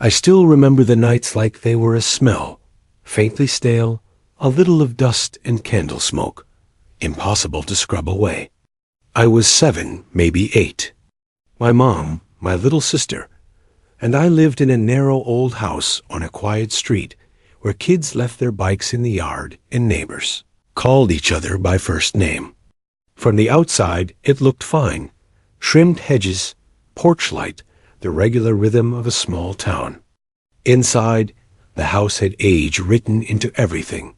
I still remember the nights like they were a smell, faintly stale, a little of dust and candle smoke, impossible to scrub away. I was 7, maybe 8. My mom, my little sister, and I lived in a narrow old house on a quiet street where kids left their bikes in the yard and neighbors called each other by first name. From the outside, it looked fine. Trimmed hedges, porch light, the regular rhythm of a small town. Inside, the house had age written into everything.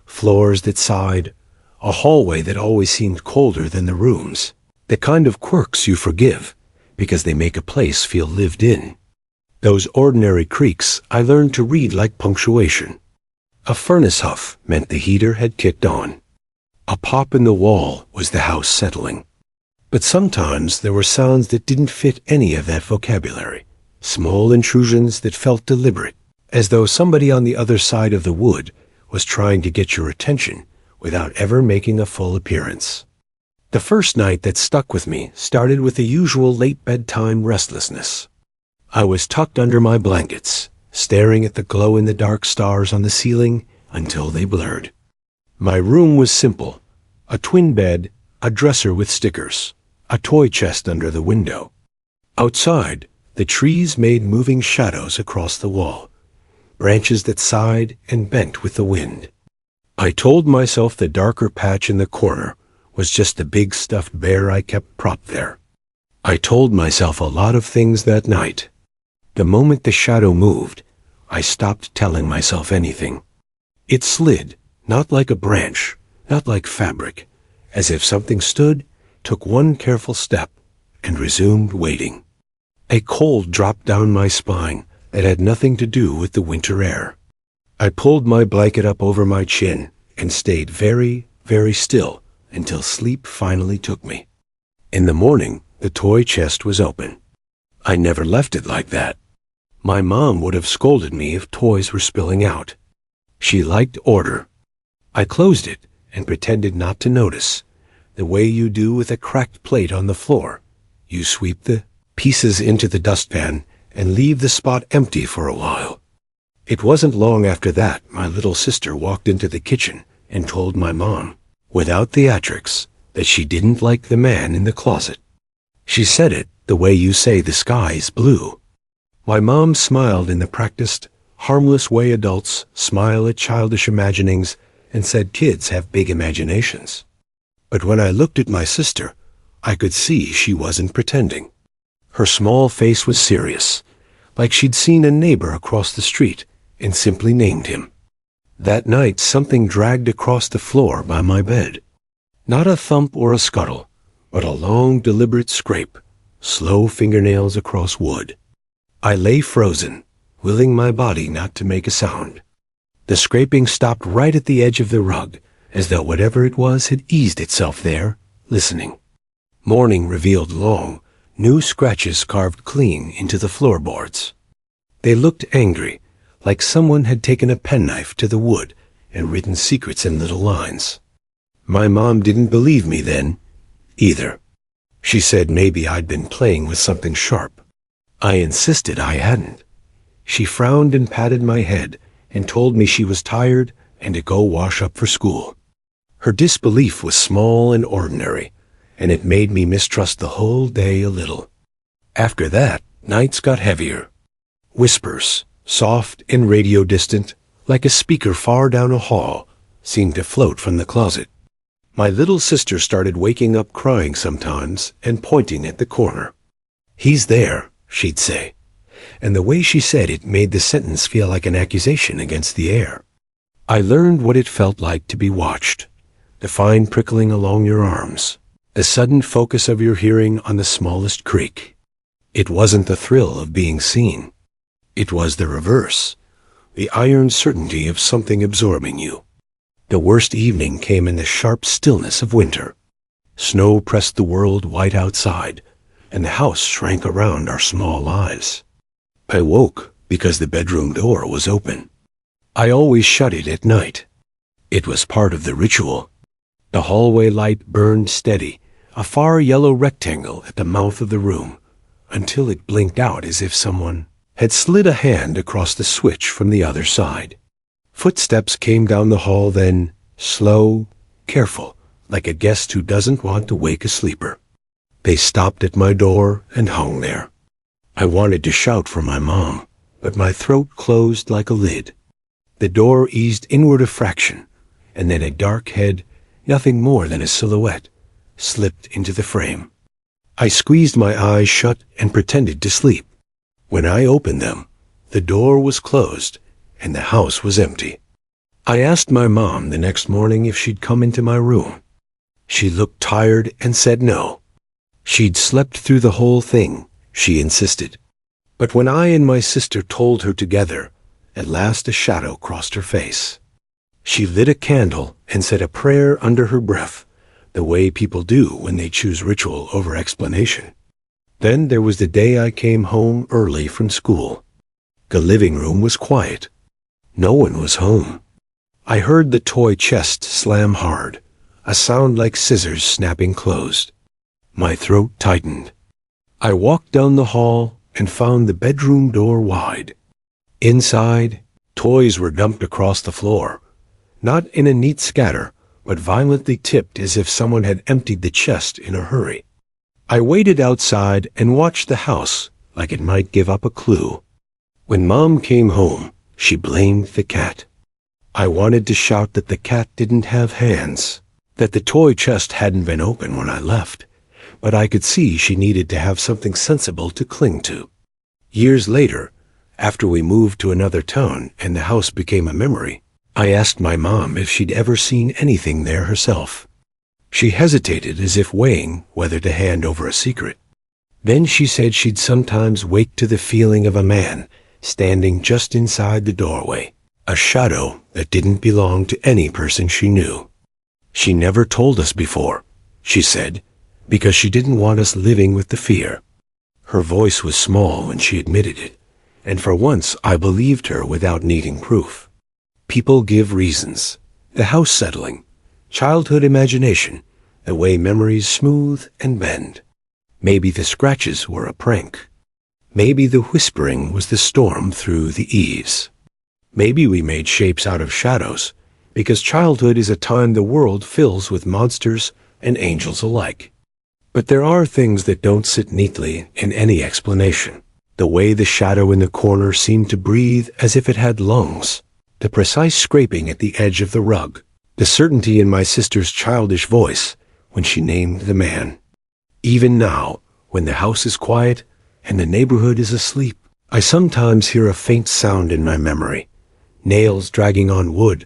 Floors that sighed, a hallway that always seemed colder than the rooms. The kind of quirks you forgive, because they make a place feel lived in. Those ordinary creaks I learned to read like punctuation. A furnace huff meant the heater had kicked on. A pop in the wall was the house settling. But sometimes there were sounds that didn't fit any of that vocabulary. Small intrusions that felt deliberate, as though somebody on the other side of the wood was trying to get your attention without ever making a full appearance. The first night that stuck with me started with the usual late bedtime restlessness. I was tucked under my blankets, staring at the glow-in-the-dark stars on the ceiling until they blurred. My room was simple: a twin bed, a dresser with stickers, a toy chest under the window. Outside, the trees made moving shadows across the wall, branches that sighed and bent with the wind. I told myself the darker patch in the corner was just the big stuffed bear I kept propped there. I told myself a lot of things that night. The moment the shadow moved, I stopped telling myself anything. It slid, not like a branch, not like fabric, as if something stood, took one careful step, and resumed waiting. A cold dropped down my spine that had nothing to do with the winter air. I pulled my blanket up over my chin and stayed very, very still until sleep finally took me. In the morning, the toy chest was open. I never left it like that. My mom would have scolded me if toys were spilling out. She liked order. I closed it and pretended not to notice, the way you do with a cracked plate on the floor. You sweep the pieces into the dustpan and leave the spot empty for a while. It wasn't long after that my little sister walked into the kitchen and told my mom, without theatrics, that she didn't like the man in the closet. She said it the way you say the sky is blue. My mom smiled in the practiced, harmless way adults smile at childish imaginings and said kids have big imaginations. But when I looked at my sister, I could see she wasn't pretending. Her small face was serious, like she'd seen a neighbor across the street and simply named him. That night something dragged across the floor by my bed. Not a thump or a scuttle, but a long, deliberate scrape, slow fingernails across wood. I lay frozen, willing my body not to make a sound. The scraping stopped right at the edge of the rug, as though whatever it was had eased itself there, listening. Morning revealed long, new scratches carved clean into the floorboards. They looked angry, like someone had taken a penknife to the wood and written secrets in little lines. My mom didn't believe me then, either. She said maybe I'd been playing with something sharp. I insisted I hadn't. She frowned and patted my head and told me she was tired and to go wash up for school. Her disbelief was small and ordinary, and it made me mistrust the whole day a little. After that, nights got heavier. Whispers, soft and radio distant, like a speaker far down a hall, seemed to float from the closet. My little sister started waking up crying sometimes and pointing at the corner. "He's there," she'd say, and the way she said it made the sentence feel like an accusation against the air. I learned what it felt like to be watched, the fine prickling along your arms, the sudden focus of your hearing on the smallest creak. It wasn't the thrill of being seen. It was the reverse, the iron certainty of something absorbing you. The worst evening came in the sharp stillness of winter. Snow pressed the world white outside, and the house shrank around our small lives. I woke because the bedroom door was open. I always shut it at night. It was part of the ritual. The hallway light burned steady, a far yellow rectangle at the mouth of the room, until it blinked out as if someone had slid a hand across the switch from the other side. Footsteps came down the hall then, slow, careful, like a guest who doesn't want to wake a sleeper. They stopped at my door and hung there. I wanted to shout for my mom, but my throat closed like a lid. The door eased inward a fraction, and then a dark head, nothing more than a silhouette, slipped into the frame. I squeezed my eyes shut and pretended to sleep. When I opened them, the door was closed and the house was empty. I asked my mom the next morning if she'd come into my room. She looked tired and said no. She'd slept through the whole thing, she insisted. But when I and my sister told her together, at last a shadow crossed her face. She lit a candle and said a prayer under her breath, the way people do when they choose ritual over explanation. Then there was the day I came home early from school. The living room was quiet. No one was home. I heard the toy chest slam hard, a sound like scissors snapping closed. My throat tightened. I walked down the hall and found the bedroom door wide. Inside, toys were dumped across the floor, not in a neat scatter, but violently tipped as if someone had emptied the chest in a hurry. I waited outside and watched the house like it might give up a clue. When Mom came home, she blamed the cat. I wanted to shout that the cat didn't have hands, that the toy chest hadn't been open when I left, but I could see she needed to have something sensible to cling to. Years later, after we moved to another town and the house became a memory, I asked my mom if she'd ever seen anything there herself. She hesitated as if weighing whether to hand over a secret. Then she said she'd sometimes wake to the feeling of a man standing just inside the doorway, a shadow that didn't belong to any person she knew. She never told us before, she said, because she didn't want us living with the fear. Her voice was small when she admitted it, and for once I believed her without needing proof. People give reasons. The house settling, childhood imagination, the way memories smooth and bend. Maybe the scratches were a prank. Maybe the whispering was the storm through the eaves. Maybe we made shapes out of shadows, because childhood is a time the world fills with monsters and angels alike. But there are things that don't sit neatly in any explanation. The way the shadow in the corner seemed to breathe as if it had lungs, the precise scraping at the edge of the rug, the certainty in my sister's childish voice when she named the man. Even now, when the house is quiet and the neighborhood is asleep, I sometimes hear a faint sound in my memory, nails dragging on wood,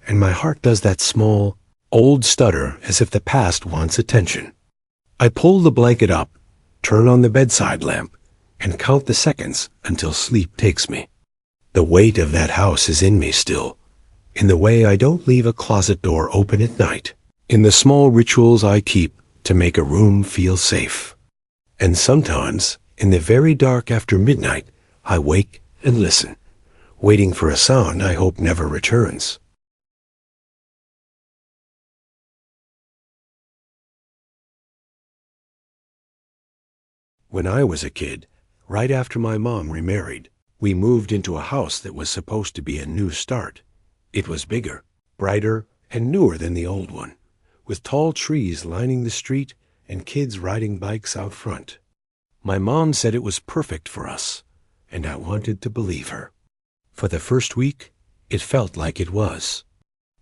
and my heart does that small, old stutter as if the past wants attention. I pull the blanket up, turn on the bedside lamp, and count the seconds until sleep takes me. The weight of that house is in me still, in the way I don't leave a closet door open at night, in the small rituals I keep to make a room feel safe. And sometimes, in the very dark after midnight, I wake and listen, waiting for a sound I hope never returns. When I was a kid, right after my mom remarried, we moved into a house that was supposed to be a new start. It was bigger, brighter, and newer than the old one, with tall trees lining the street and kids riding bikes out front. My mom said it was perfect for us, and I wanted to believe her. For the first week, it felt like it was.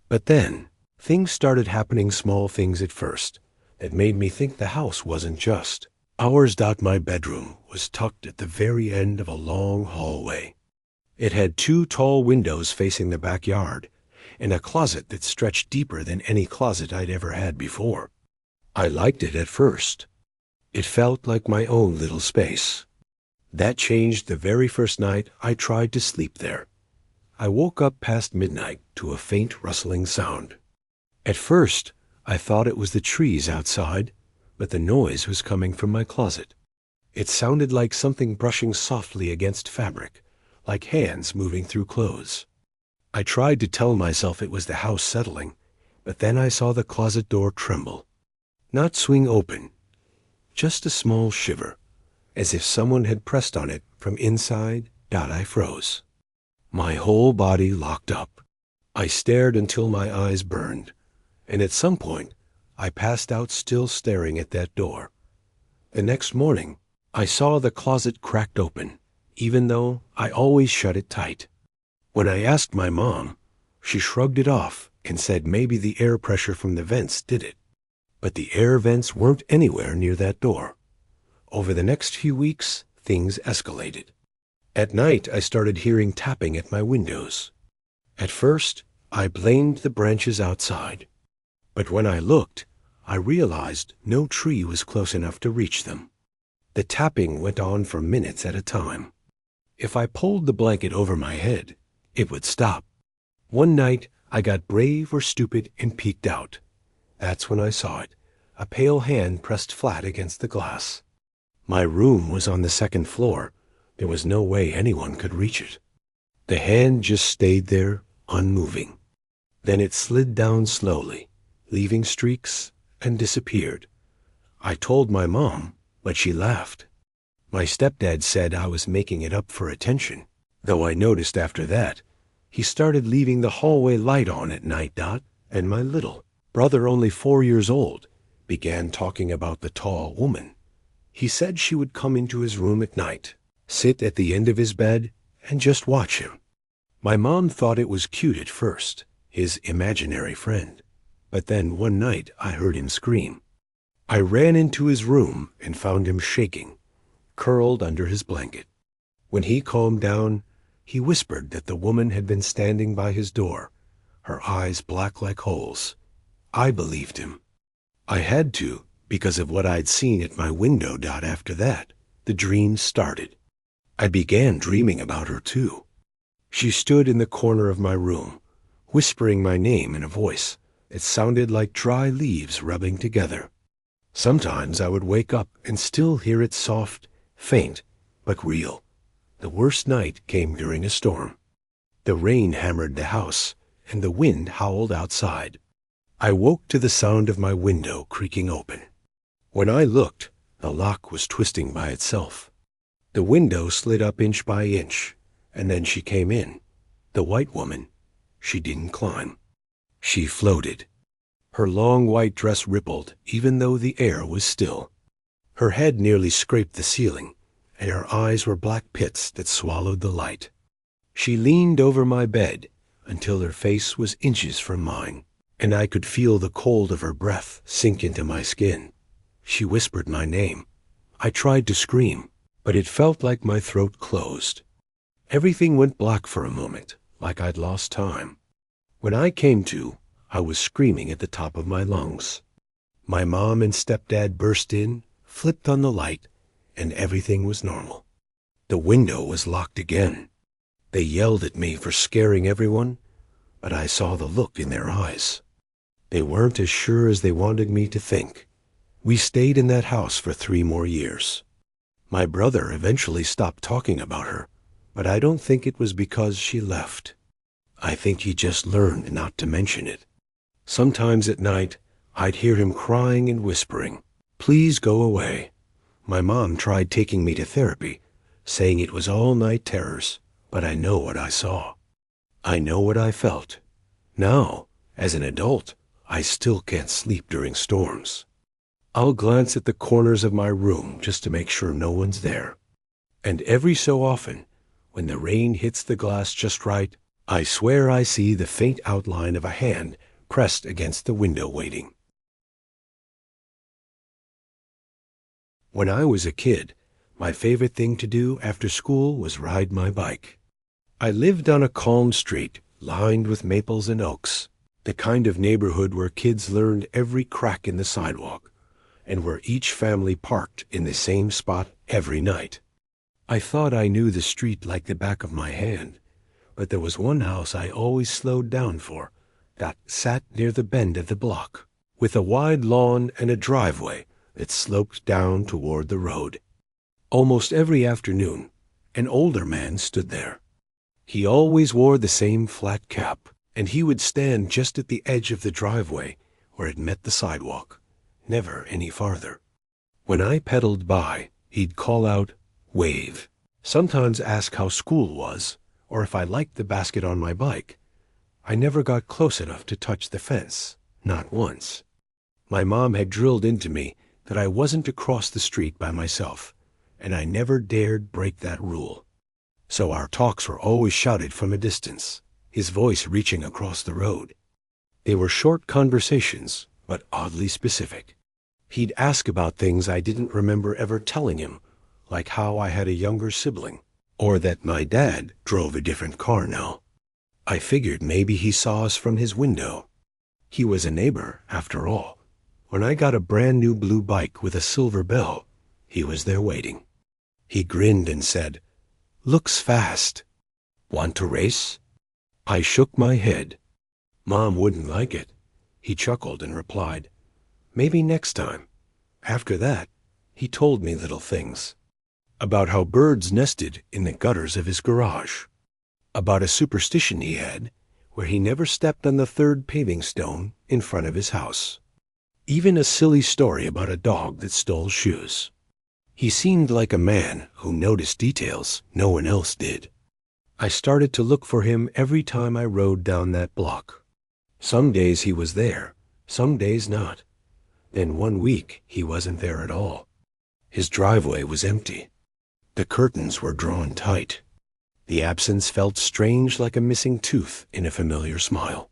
But then, things started happening, small things at first, that made me think the house wasn't just ours. My bedroom was tucked at the very end of a long hallway. It had 2 tall windows facing the backyard, and a closet that stretched deeper than any closet I'd ever had before. I liked it at first. It felt like my own little space. That changed the very first night I tried to sleep there. I woke up past midnight to a faint rustling sound. At first, I thought it was the trees outside, but the noise was coming from my closet. It sounded like something brushing softly against fabric, like hands moving through clothes. I tried to tell myself it was the house settling, but then I saw the closet door tremble. Not swing open, just a small shiver, as if someone had pressed on it from inside I froze. My whole body locked up. I stared until my eyes burned, and at some point, I passed out still staring at that door. The next morning, I saw the closet cracked open, even though I always shut it tight. When I asked my mom, she shrugged it off and said maybe the air pressure from the vents did it. But the air vents weren't anywhere near that door. Over the next few weeks, things escalated. At night, I started hearing tapping at my windows. At first, I blamed the branches outside. But when I looked, I realized no tree was close enough to reach them. The tapping went on for minutes at a time. If I pulled the blanket over my head, it would stop. One night, I got brave or stupid and peeked out. That's when I saw it, a pale hand pressed flat against the glass. My room was on the second floor. There was no way anyone could reach it. The hand just stayed there, unmoving. Then it slid down slowly, leaving streaks, and disappeared. I told my mom, but she laughed. My stepdad said I was making it up for attention, though I noticed after that, he started leaving the hallway light on at night, and my little brother, only 4 years old, began talking about the tall woman. He said she would come into his room at night, sit at the end of his bed, and just watch him. My mom thought it was cute at first, his imaginary friend. But then one night I heard him scream. I ran into his room and found him shaking, curled under his blanket. When he calmed down, he whispered that the woman had been standing by his door, her eyes black like holes. I believed him. I had to, because of what I'd seen at my window. After that, the dreams started. I began dreaming about her too. She stood in the corner of my room, whispering my name in a voice that sounded like dry leaves rubbing together. Sometimes I would wake up and still hear it soft, faint, but real. The worst night came during a storm. The rain hammered the house, and the wind howled outside. I woke to the sound of my window creaking open. When I looked, the lock was twisting by itself. The window slid up inch by inch, and then she came in. The white woman. She didn't climb. She floated. Her long white dress rippled, even though the air was still. Her head nearly scraped the ceiling, and her eyes were black pits that swallowed the light. She leaned over my bed until her face was inches from mine, and I could feel the cold of her breath sink into my skin. She whispered my name. I tried to scream, but it felt like my throat closed. Everything went black for a moment, like I'd lost time. When I came to, I was screaming at the top of my lungs. My mom and stepdad burst in, flipped on the light, and everything was normal. The window was locked again. They yelled at me for scaring everyone, but I saw the look in their eyes. They weren't as sure as they wanted me to think. We stayed in that house for 3 more years. My brother eventually stopped talking about her, but I don't think it was because she left. I think he just learned not to mention it. Sometimes at night, I'd hear him crying and whispering, "Please go away." My mom tried taking me to therapy, saying it was all night terrors, but I know what I saw. I know what I felt. Now, as an adult, I still can't sleep during storms. I'll glance at the corners of my room just to make sure no one's there. And every so often, when the rain hits the glass just right, I swear I see the faint outline of a hand pressed against the window waiting. When I was a kid, my favorite thing to do after school was ride my bike. I lived on a calm street lined with maples and oaks, the kind of neighborhood where kids learned every crack in the sidewalk, and where each family parked in the same spot every night. I thought I knew the street like the back of my hand, but there was one house I always slowed down for that sat near the bend of the block, with a wide lawn and a driveway that sloped down toward the road. Almost every afternoon, an older man stood there. He always wore the same flat cap, and he would stand just at the edge of the driveway where it met the sidewalk, never any farther. When I pedaled by, he'd call out, "Wave," Sometimes ask how school was, or if I liked the basket on my bike. I never got close enough to touch the fence, not once. My mom had drilled into me that I wasn't to cross the street by myself, and I never dared break that rule. So our talks were always shouted from a distance, his voice reaching across the road. They were short conversations, but oddly specific. He'd ask about things I didn't remember ever telling him, like how I had a younger sibling, or that my dad drove a different car now. I figured maybe he saw us from his window. He was a neighbor, after all. When I got a brand new blue bike with a silver bell, he was there waiting. He grinned and said, "Looks fast. Want to race?" I shook my head. Mom wouldn't like it. He chuckled and replied, "Maybe next time." After that, he told me little things. About how birds nested in the gutters of his garage. About a superstition he had, where he never stepped on the third paving stone in front of his house. Even a silly story about a dog that stole shoes. He seemed like a man who noticed details no one else did. I started to look for him every time I rode down that block. Some days he was there, some days not. Then one week he wasn't there at all. His driveway was empty. The curtains were drawn tight. The absence felt strange, like a missing tooth in a familiar smile.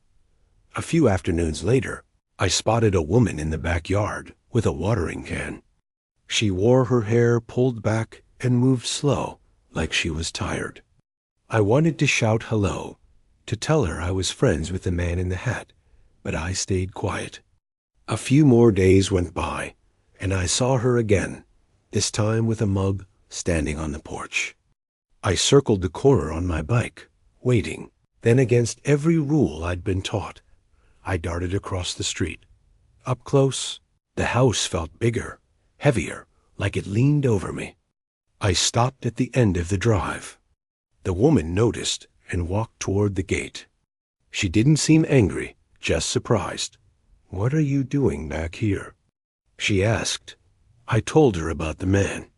A few afternoons later, I spotted a woman in the backyard with a watering can. She wore her hair pulled back and moved slow, like she was tired. I wanted to shout hello, to tell her I was friends with the man in the hat, but I stayed quiet. A few more days went by, and I saw her again, this time with a mug standing on the porch. I circled the corner on my bike, waiting. Then, against every rule I'd been taught, I darted across the street. Up close, the house felt bigger, heavier, like it leaned over me. I stopped at the end of the drive. The woman noticed and walked toward the gate. She didn't seem angry, just surprised. "What are you doing back here?" she asked. I told her about the man,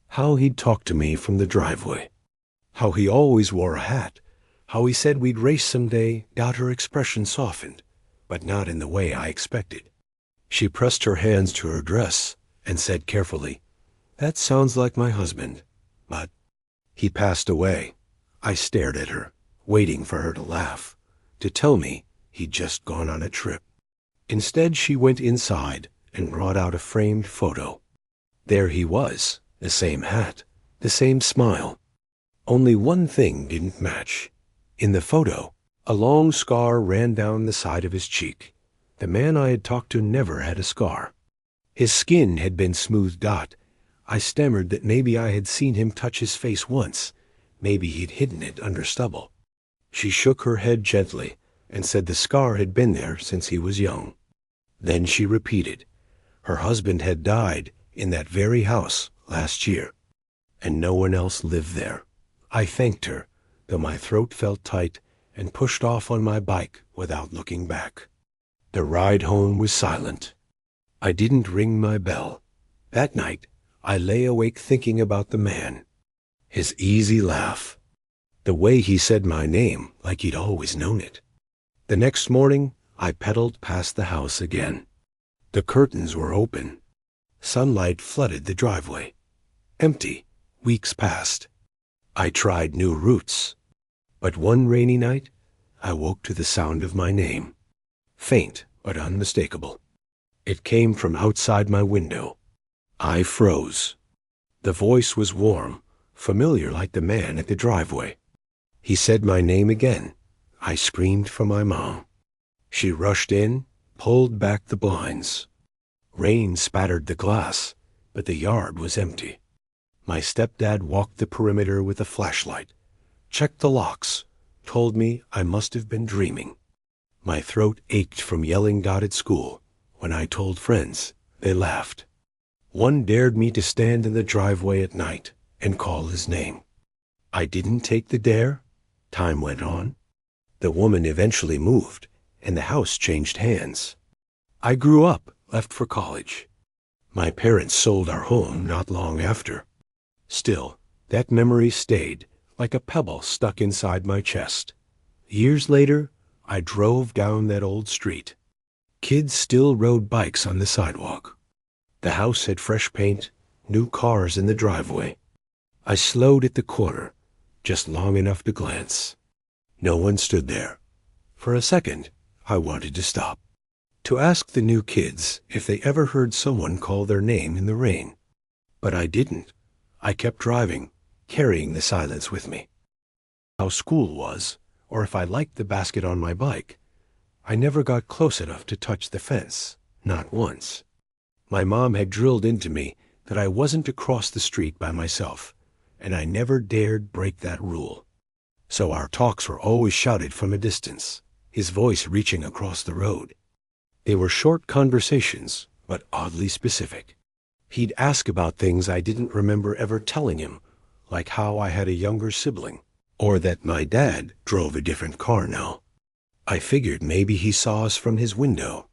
how he'd talked to me from the driveway, how he always wore a hat, how he said we'd race someday. Her expression softened, but not in the way I expected. She pressed her hands to her dress and said carefully, "That sounds like my husband, but he passed away." I stared at her, waiting for her to laugh, to tell me he'd just gone on a trip. Instead, she went inside and brought out a framed photo. There he was, the same hat, the same smile. Only one thing didn't match. In the photo, a long scar ran down the side of his cheek. The man I had talked to never had a scar. His skin had been smoothed out. I stammered that maybe I had seen him touch his face once. Maybe he'd hidden it under stubble. She shook her head gently and said the scar had been there since he was young. Then she repeated, her husband had died in that very house last year, and no one else lived there. I thanked her, though my throat felt tight, and pushed off on my bike without looking back. The ride home was silent. I didn't ring my bell. That night, I lay awake thinking about the man. His easy laugh. The way he said my name like he'd always known it. The next morning, I pedaled past the house again. The curtains were open. Sunlight flooded the driveway. Empty. Weeks passed. I tried new routes. But one rainy night, I woke to the sound of my name. Faint but unmistakable. It came from outside my window. I froze. The voice was warm, familiar like the man at the driveway. He said my name again. I screamed for my mom. She rushed in, pulled back the blinds. Rain spattered the glass, but the yard was empty. My stepdad walked the perimeter with a flashlight, checked the locks, told me I must have been dreaming. My throat ached from yelling at school. When I told friends, they laughed. One dared me to stand in the driveway at night and call his name. I didn't take the dare. Time went on. The woman eventually moved, and the house changed hands. I grew up, left for college. My parents sold our home not long after. Still, That memory stayed, like a pebble stuck inside my chest. Years later, I drove down that old street. Kids still rode bikes on the sidewalk. The house had fresh paint, new cars in the driveway. I slowed at the corner, just long enough to glance. No one stood there. For a second, I wanted to stop, to ask the new kids if they ever heard someone call their name in the rain. But I didn't. I kept driving, carrying the silence with me. How school was, or if I liked the basket on my bike, I never got close enough to touch the fence, not once. My mom had drilled into me that I wasn't to cross the street by myself, and I never dared break that rule. So our talks were always shouted from a distance, his voice reaching across the road. They were short conversations, but oddly specific. He'd ask about things I didn't remember ever telling him, like how I had a younger sibling, or that my dad drove a different car now. I figured maybe he saw us from his window.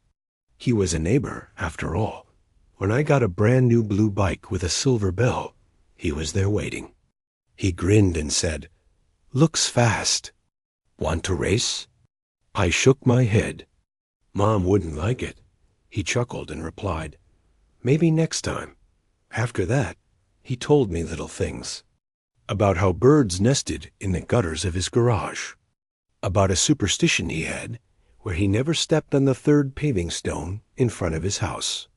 He was a neighbor, after all. When I got a brand new blue bike with a silver bell, he was there waiting. He grinned and said, "Looks fast. Want to race?" I shook my head. Mom wouldn't like it. He chuckled and replied, "Maybe next time." After that, he told me little things. About how birds nested in the gutters of his garage. About a superstition he had, where he never stepped on the third paving stone in front of his house.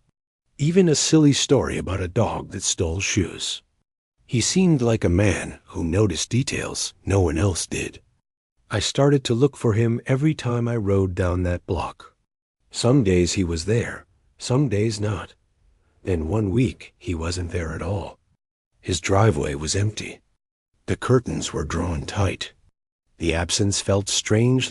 Even a silly story about a dog that stole shoes. He seemed like a man who noticed details no one else did. I started to look for him every time I rode down that block. Some days he was there, some days not. Then one week he wasn't there at all. His driveway was empty. The curtains were drawn tight. The absence felt strange.